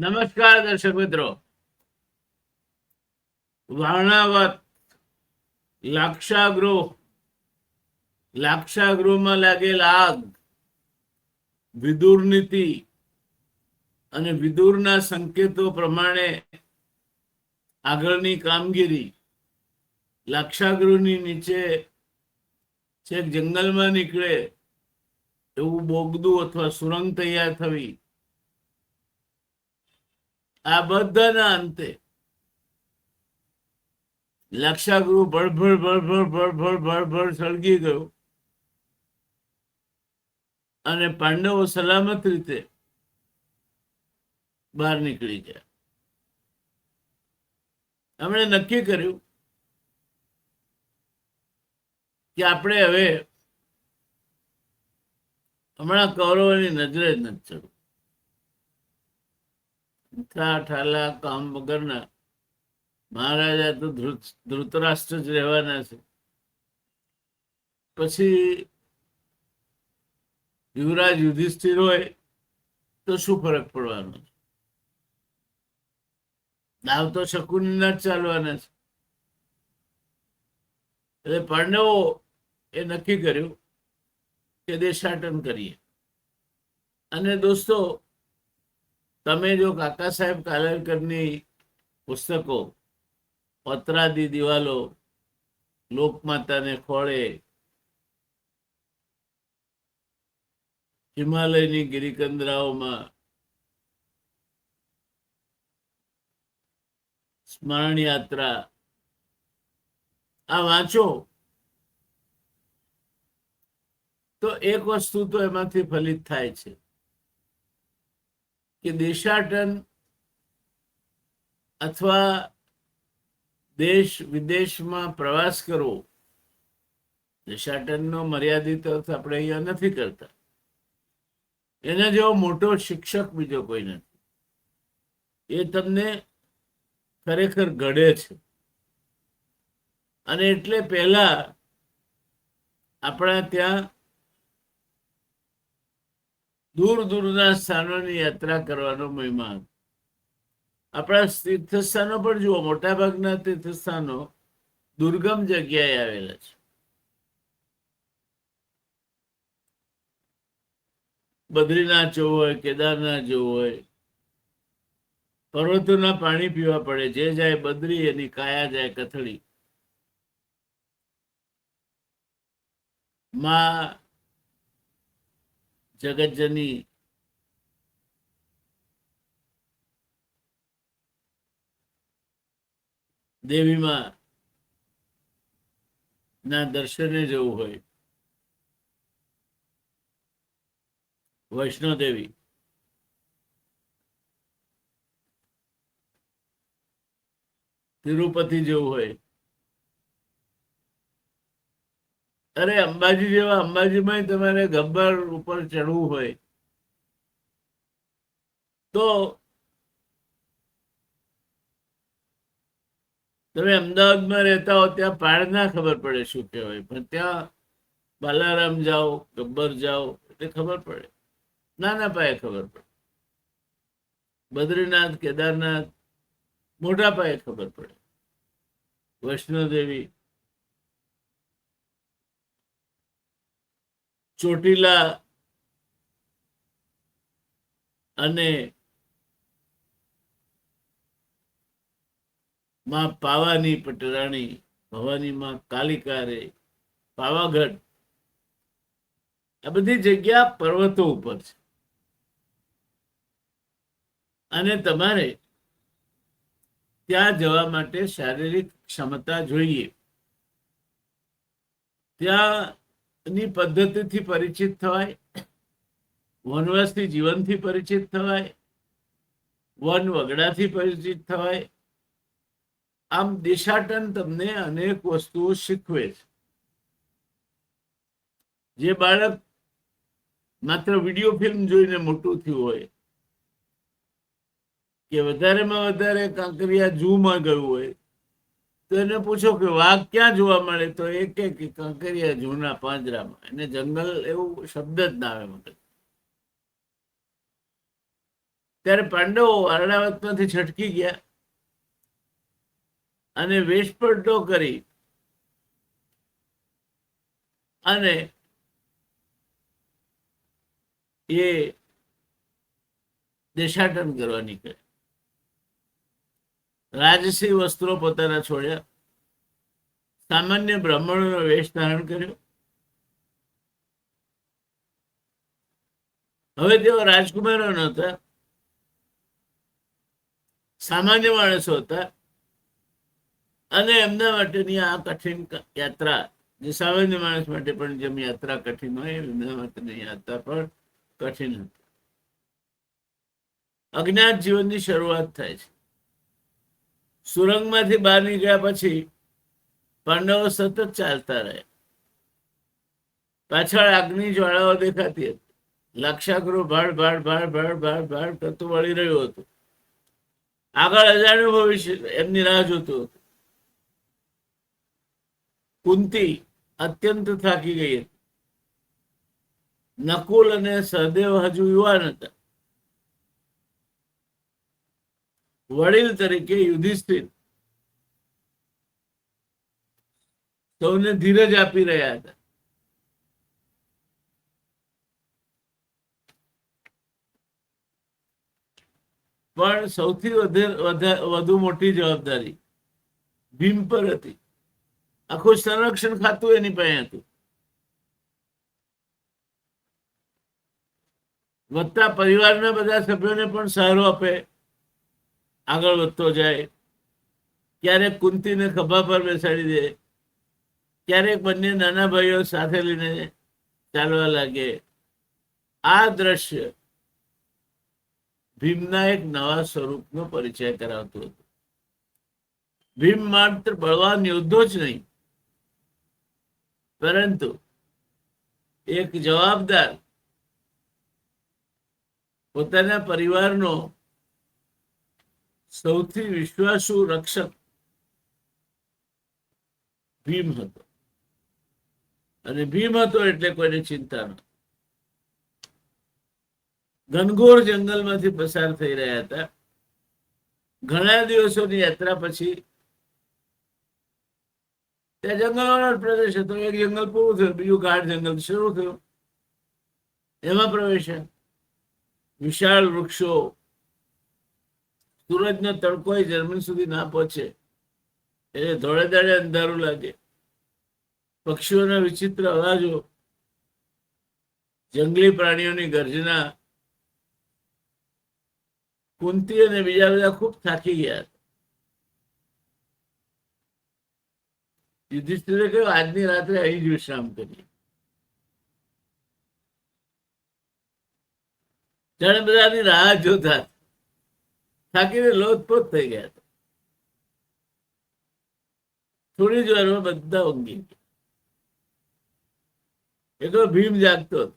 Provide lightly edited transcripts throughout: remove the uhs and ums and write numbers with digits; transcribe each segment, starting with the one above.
નમસ્કાર દર્શક મિત્રો. વારણાવત લાક્ષાગૃહમાં લાગેલ આગ, વિદુર નીતિ અને વિદુરના સંકેતો પ્રમાણે આગળની કામગીરી. લાક્ષાગૃહની નીચે છેક જંગલમાં નીકળે એવું બોગદું અથવા સુરંગ તૈયાર થવી. આ બધાના અંતે લાક્ષાગૃહ ભળભળ સળગી ગયું અને પાંડવો સલામત રીતે બહાર નીકળી ગયા. એમણે નક્કી કર્યું કે આપણે હવે હમણાં કૌરવોની નજરે જ નથી ચડવું. ઠાલા કામ વગરના મહારાજા તો ધૃતરાષ્ટ્ર જ રહેવાના છે. પછી યુવરાજ યુધિષ્ઠિર હોય તો શું ફરક પડવાનો છે? દાવ તો શકુનીના જ ચાલવાના છે. એટલે પાંડવો એ નક્કી કર્યું કે દેશાટન કરીએ. અને દોસ્તો, તમે જો કાકા સાહેબ કાલેલકરની પુસ્તકો, પત્રાદી દિવાલો, લોકમાતાને ખોળે, હિમાલયની ગિરિકંદરાઓમાં સ્મરણ યાત્રા આ વાંચો તો એક વસ્તુ તો એમાંથી ફલિત થાય છે કે દેશાટન અથવા દેશ વિદેશમાં પ્રવાસ કરવો, દેશાટનનો મર્યાદિત અર્થ આપણે અહીંયા નથી કરતા. એના જેવો મોટો શિક્ષક બીજો કોઈ નથી. એ તમને ખરેખર ઘડે છે. અને એટલે પહેલા આપણા ત્યાં દૂર દૂરના સ્થાનોની યાત્રા કરવાનો મહિમા. આપણા તીર્થસ્થાનો પણ જુઓ, મોટાભાગના તીર્થસ્થાનો દુર્ગમ જગ્યાએ આવેલા છે. બદ્રીનાથ જવું હોય, કેદારનાથ જવું હોય, પર્વતોના પાણી પીવા પડે. જે જાય બદ્રી એની કાયા જાય કથળી. માં જગતજની દેવીમાં ના દર્શને જવું હોય, વૈષ્ણોદેવી, તિરુપતિ જવું હોય, અરે અંબાજી જેવા અંબાજીમાં તમારે ગબ્બર ઉપર ચડવું હોય તો તમે અમદાવાદમાં રહેતા હો, ત્યાં પાડ ના ખબર પડે શું કહેવાય, પણ ત્યાં બાલારામ જાઓ, ગબ્બર જાઓ એટલે ખબર પડે, નાના પાયે ખબર પડે. બદ્રીનાથ, કેદારનાથ મોટા પાયે ખબર પડે. વૈષ્ણોદેવી, ચોટીલા અને માં પાવાની પટરાણી, ભવાની માં કાલિકા રે, પાવાગઢ, આ બધી જગ્યા પર્વતો ઉપર છે. અને તમારે ત્યાં જવા માટે શારીરિક ક્ષમતા જોઈએ. ત્યાંની પદ્ધતિથી પરિચિત થવાય, વનવાસી જીવનથી પરિચિત થવાય, વન વગડાથી પરિચિત થવાય. આમ દેશાટન તમને અનેક વસ્તુઓ શીખવે છે. જે બાળક માત્ર વિડીયો ફિલ્મ જોઈને મોટું થયું હોય કે વધારેમાં વધારે કાંકરિયા ઝૂમાં ગયું હોય તો એને પૂછો કે વાઘ ક્યાં જોવા મળે, તો એ કે કાંકરિયા ઝૂના પાંજરામાં. એને જંગલ એવું શબ્દ જ ના આવે મગજ. ત્યારે પાંડવો અરણાવતમાંથી છટકી ગયા અને વેશપટ્ટો કરી અને એ દેશાટન કરવા નીકળ્યા. રાજસી વસ્ત્રો પોતાના છોડ્યા, સામાન્ય બ્રાહ્મણોનો વેશ ધારણ કર્યો. હવે તેઓ રાજકુમારો નહોતા, સામાન્ય માણસો હતા અને એમના માટેની આ કઠિન યાત્રા, જે સામાન્ય માણસ માટે પણ જેમ યાત્રા કઠિન હોય એમના માટેની યાત્રા પણ કઠિન હતી. અજ્ઞાત જીવનની શરૂઆત થાય છે. સુરંગમાંથી બહાર નીકળ્યા પછી પાંડવો સતત ચાલતા રહ્યા. પાછળ આગની જ્વાળાઓ દેખાતી હતી. લાક્ષાગૃહ ભાડ ભાડ ભાડ ભાડ ભાડ ભાડ કરતું વળી રહ્યું હતું. આગળ અજાણ્યું ભવિષ્ય એમની રાહ જોતું હતું. કુંતી અત્યંત થાકી ગઈ હતી. નકુલ અને સહદેવ હજુ યુવાન હતા. વડીલ તરીકે યુધિષ્ઠિર સૌને ધીરજ આપી રહ્યા હતા. પણ સૌથી વધુ મોટી જવાબદારી ભીમ પર હતી. આખું સંરક્ષણ ખાતું એની પાસે હતું. વધતા પરિવારના બધા સભ્યોને પણ સહારો આપે, આગળ વધતો જાય. ક્યારેક કુંતીને ખભા પર બેસાડી દે, ક્યારેક બંને નાના ભાઈઓ સાથે લઈને ચાલવા લાગે. આ દ્રશ્ય ભીમના એક નવા સ્વરૂપનો પરિચય કરાવતું હતું. ભીમ માત્ર બળવાન યોદ્ધો જ નહીં, પરંતુ એક જવાબદાર, પોતાના પરિવારનો સૌથી વિશ્વાસુ રક્ષક ભીમ હતો. અને ભીમ હતો એટલે કોઈને ચિંતા ન. ઘનઘોર જંગલમાંથી પસાર થઈ રહ્યા હતા. ઘણા દિવસોની યાત્રા પછી ત્યાં જંગલવાળો પ્રદેશ હતો. એક જંગલ પૂરું થયું, બીજું ગાઢ જંગલ શરૂ થયું. એમાં પ્રવેશ્યા. વિશાળ વૃક્ષો, સૂરજનો તડકો જમીન સુધી ના પહોંચે એટલે ધોળે દાડે અંધારું લાગે. પક્ષીઓના વિચિત્ર અવાજો, જંગલી પ્રાણીઓની ગર્જના. કુંતી અને બીજા બધા ખૂબ થાકી ગયા હતા. યુધિષ્ઠિરે કહ્યું, આજની રાત્રે અહીં જ વિશ્રામ કરીએ. જાણે બધાની રાહ જોતા થાકીને લોથપોથ થઈ ગયા હતા. થોડી જ વારમાં બધા ઊંઘી ગયા. એકલો ભીમ જાગતો હતો.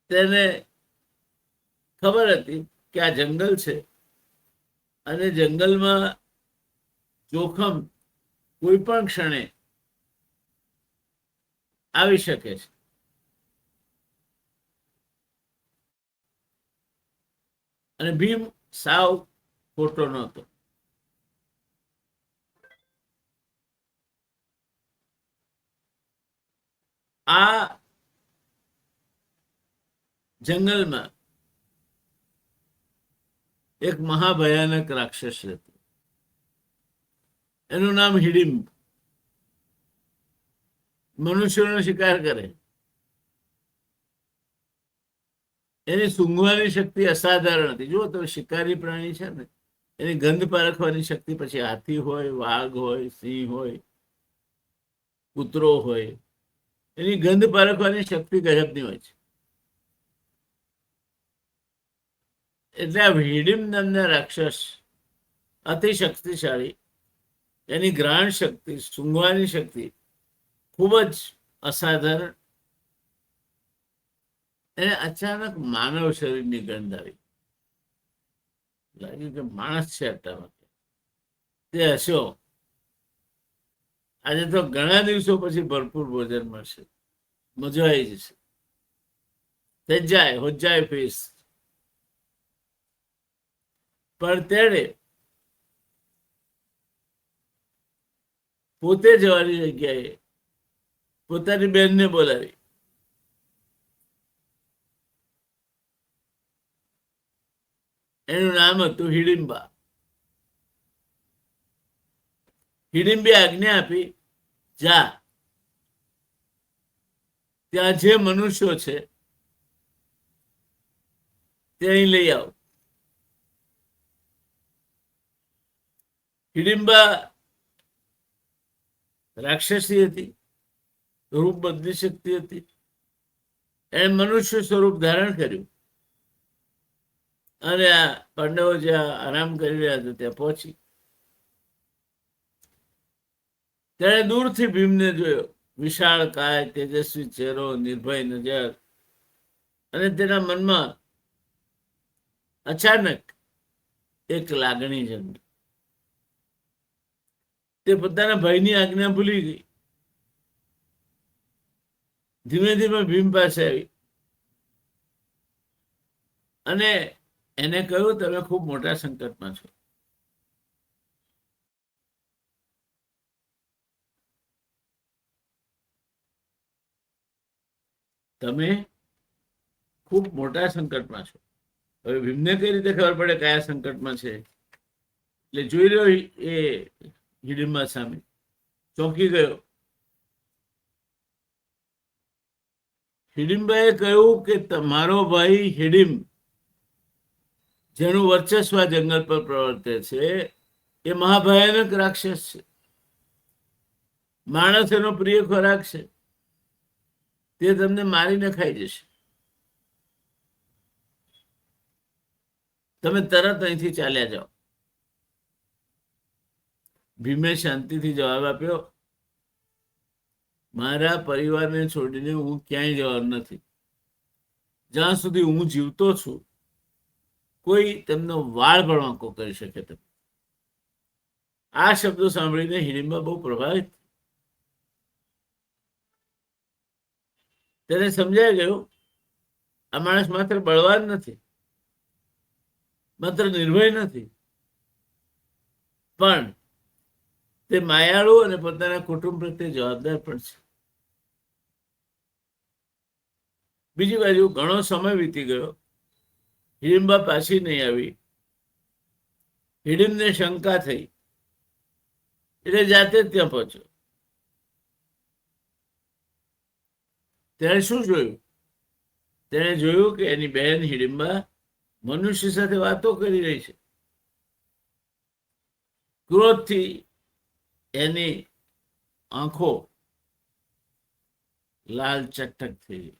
તેને ખબર હતી કે આ જંગલ છે અને જંગલમાં જોખમ કોઈ પણ ક્ષણે આવી શકે છે. અને ભીમ સાવ ખોટો નહોતો. આ જંગલમાં એક મહાભયાનક રાક્ષસ હતું. એનું નામ હિડિંબ. મનુષ્યોનો શિકાર કરે. એની સૂંઘવાની શક્તિ અસાધારણ હતી. જુઓ તો શિકારી પ્રાણી છે ને, એની ગંધ પારખવાની શક્તિ, પછી હાથી હોય, વાઘ હોય, સિંહ હોય, કૂતરો હોય, એની ગંધ પારખવાની શક્તિ ગજબની હોય છે. એટલે આ હિડિંબ નામના રાક્ષસ અતિ શક્તિશાળી. એની ગ્રહણ શક્તિ, સૂંઘવાની શક્તિ ખૂબ જ અસાધારણ. એને અચાનક માનવ શરીરની ગંધ આવી. લાગ્યું કે માણસ છે આટલામાં. તે હસ્યો, આજે તો ઘણા દિવસો પછી ભરપૂર ભોજન મળશે, મજા આવી જશે. તે જાય હોજાય ફીસ. પણ તેણે પોતે જવાની જગ્યાએ પોતાની બહેનને બોલાવી. એનું નામ હતું હિડિંબા. હિડિંબે આજ્ઞા આપી, જા, ત્યાં જે મનુષ્યો છે તે અહીં લઈ આવ. હિડિંબા રાક્ષસી હતી, રૂપ બદલી શકતી હતી. એણે મનુષ્ય સ્વરૂપ ધારણ કર્યું અને આ પાંડવો જ્યાં આરામ કરી રહ્યા હતા ત્યાં પહોંચી. તેણે દૂરથી ભીમને જોયો, વિશાળ કાય, તેજસ્વી ચહેરો, નિર્ભય નજર, અને તેના મનમાં અચાનક એક લાગણી જન્મી. તે પોતાના ભાઈની આજ્ઞા ભૂલી ગઈ. ધીમે ધીમે ભીમ પાસે આવી અને એને કહ્યું, તમે ખૂબ મોટા સંકટમાં છો. તમે ખૂબ મોટા સંકટમાં છો. હવે ભીમને કઈ રીતે ખબર પડે કયા સંકટમાં છે? એટલે જોઈ રહ્યો એ હિડિંબા સામે ચોંકી ગયો. હિડિંબાએ કહ્યું કે તમારો ભાઈ હિડિંબ, જેનું વર્ચસ્વ આ જંગલ પર પ્રવર્તે છે, એ મહાભયાનક રાક્ષસ છે. માણસ એનો પ્રિય ખોરાક છે. તે તમને મારીને ખાઈ જશે. તમે તરત અહીંથી ચાલ્યા જાઓ. ભીમે શાંતિથી જવાબ આપ્યો, મારા પરિવારને છોડીને હું ક્યાંય જવાનું નથી. જ્યાં સુધી હું જીવતો છું કોઈ તેમનો વાળ પણ વાંકો કરી શકે તેમ. આ શબ્દો સાંભળીને હિડિંબા બહુ પ્રભાવિત. તેને સમજાઈ ગયું, આ માણસ માત્ર બળવાન નથી, માત્ર નિર્ભય નથી, પણ તે માયાળુ અને પોતાના કુટુંબ પ્રત્યે જવાબદાર પણ છે. બીજી બાજુ ઘણો સમય વીતી ગયો. હિડિંબા પાછી નહીં આવી. હિડિંબને શંકા થઈ એટલે જાતે જ ત્યાં પહોંચ્યો. તેણે શું જોયું? તેણે જોયું કે એની બહેન હિડિંબા મનુષ્ય સાથે વાતો કરી રહી છે. ક્રોધથી એની આંખો લાલ ચકચક થઈ ગઈ.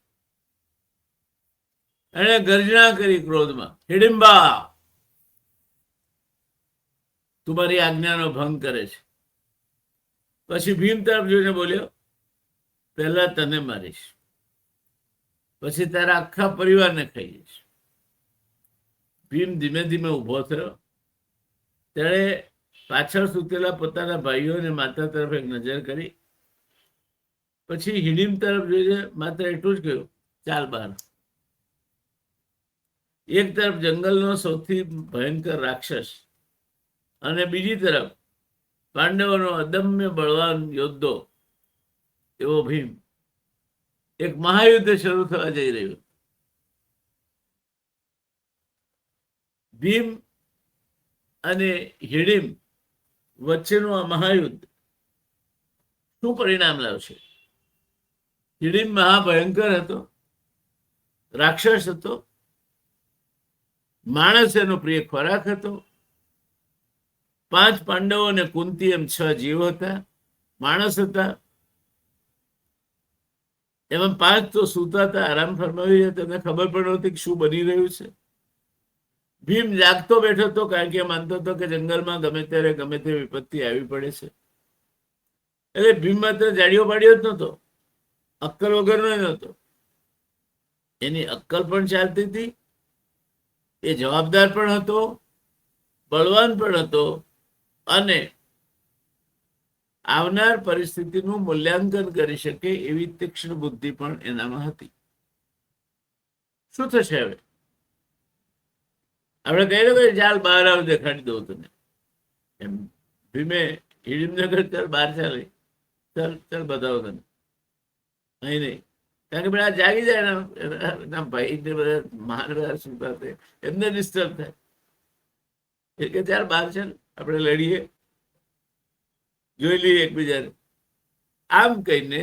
એણે ગર્જના કરી ક્રોધમાં, હિડિંબા, તું મારી આજ્ઞાનો ભંગ કરે છે. પછી ભીમ તરફ જોઈને બોલ્યો, પહેલા તને મારીશ, પછી તારા આખા પરિવારને ખાઈ જઈશ. ભીમ ધીમે ધીમે ઉભો થયો. તેણે પાછળ સૂતેલા પોતાના ભાઈઓ અને માતા તરફ એક નજર કરી. પછી હિડિંબ તરફ જોઈને માત્ર એટલું જ કહ્યું, ચાલ બહાર. એક તરફ જંગલનો સૌથી ભયંકર રાક્ષસ અને બીજી તરફ પાંડવોનો અદમ્ય બળવાન યોદ્ધો એવો ભીમ. એક મહાયુદ્ધ શરૂ થવા જઈ રહ્યું. ભીમ અને હિડિંબ વચ્ચેનું આ મહાયુદ્ધ શું પરિણામ લાવશે? હિડિંબ મહાભયંકર હતો, રાક્ષસ હતો, માણસ એનો પ્રિય ખોરાક હતો. 5 પાંડવો અને કુંતી એમ 6 જીવ હતા, માણસ હતા. એમાં 5 તો સૂતા હતા, આરામ ફરમાવી રહ્યા. તેમને ખબર પણ નહોતી કે શું બની રહ્યું છે. ભીમ જાગતો બેઠો હતો, કારણ કે માનતો હતો કે જંગલમાં ગમે ત્યારે ગમે તે વિપત્તિ આવી પડે છે. એટલે ભીમ માત્ર જાડીઓ પાડ્યો જ નહોતો, અક્કલ વગરનો નહોતો. એની અક્કલ પણ ચાલતી હતી. એ જવાબદાર પણ હતો, બળવાન પણ હતો, અને આવનાર પરિસ્થિતિનું મૂલ્યાંકન કરી શકે એવી તીક્ષ્ણ બુદ્ધિ પણ એનામાં હતી. શું થશે હવે? આપણે કહીએ ને ચાલ બહાર આવ, દેખાડી દઉં તને, એમ ભીમે હિડીમને કહ્યું ચાલ બહાર ચાલે, ચાલ ચાલ બતાવો તને, અહીં નહીં. કારણ કે બધા જાગી જાય ને ભાઈ ને બધા માર બધા સુતા થાય, એમને ડિસ્ટર્બ થાય, એ કે ચાલ બહાર ચાલ આપણે લડીએ, જોઈ લઈએ એકબીજાને. આમ કહીને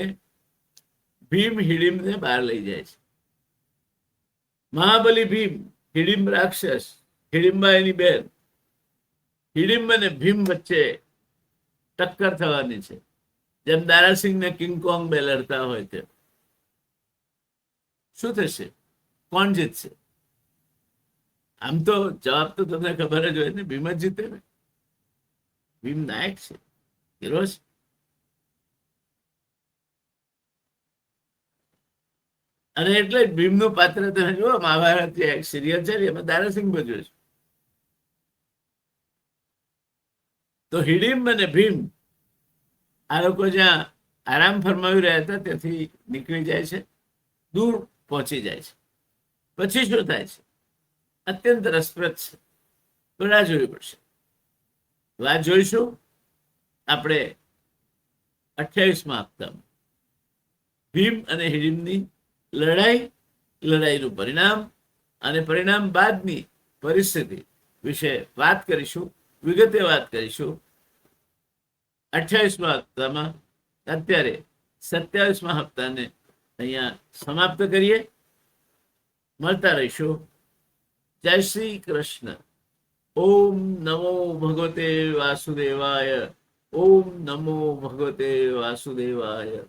ભીમ હિડીમને બહાર લઈ જાય છે. મહાબલી ભીમ, હિડીમ્બ રાક્ષસ, હિડીમ્બા એની બેન, હિડીમ્બ અને ભીમ વચ્ચે ટક્કર થવાની છે, જેમ દારાસિંહ ને કિંગકોંગ બે લડતા હોય તેમ. શું થશે? કોણ જીતશે? આમ તો જવાબ તો તમને ખબર જ હોય ને, ભીમ જ જીતે ને. ભીમ નાયક છે, હીરો છે. અને એટલે જ ભીમનું પાત્ર તમે જુઓ, મહાભારત એક સિરિયલ છે એમાં દારાસિંહ ભજવે છે. તો હિડીમ્બ અને ભીમ આ લોકો જ્યાં આરામ ફરમાવી રહ્યા હતા ત્યાંથી નીકળી જાય છે, દૂર પહોંચી જાય છે. પછી શું થાય છે? અત્યંત રસપ્રદ છે, તો રાહ જોવી પડશે. રાહ જોઈશું આપણે 28મા હપ્તામાં. ભીમ અને હિડીમ્બની લડાઈનું પરિણામ અને પરિણામ બાદની પરિસ્થિતિ વિશે વાત કરીશું, વિગતે વાત કરીશું 28મા હપ્તામાં. અત્યારે 27મા હપ્તાને અહીંયા સમાપ્ત કરીએ. મળતા રહીશું. જય શ્રી કૃષ્ણ. ઓમ નમો ભગવતે વાસુદેવાય. ઓમ નમો ભગવતે વાસુદેવાય.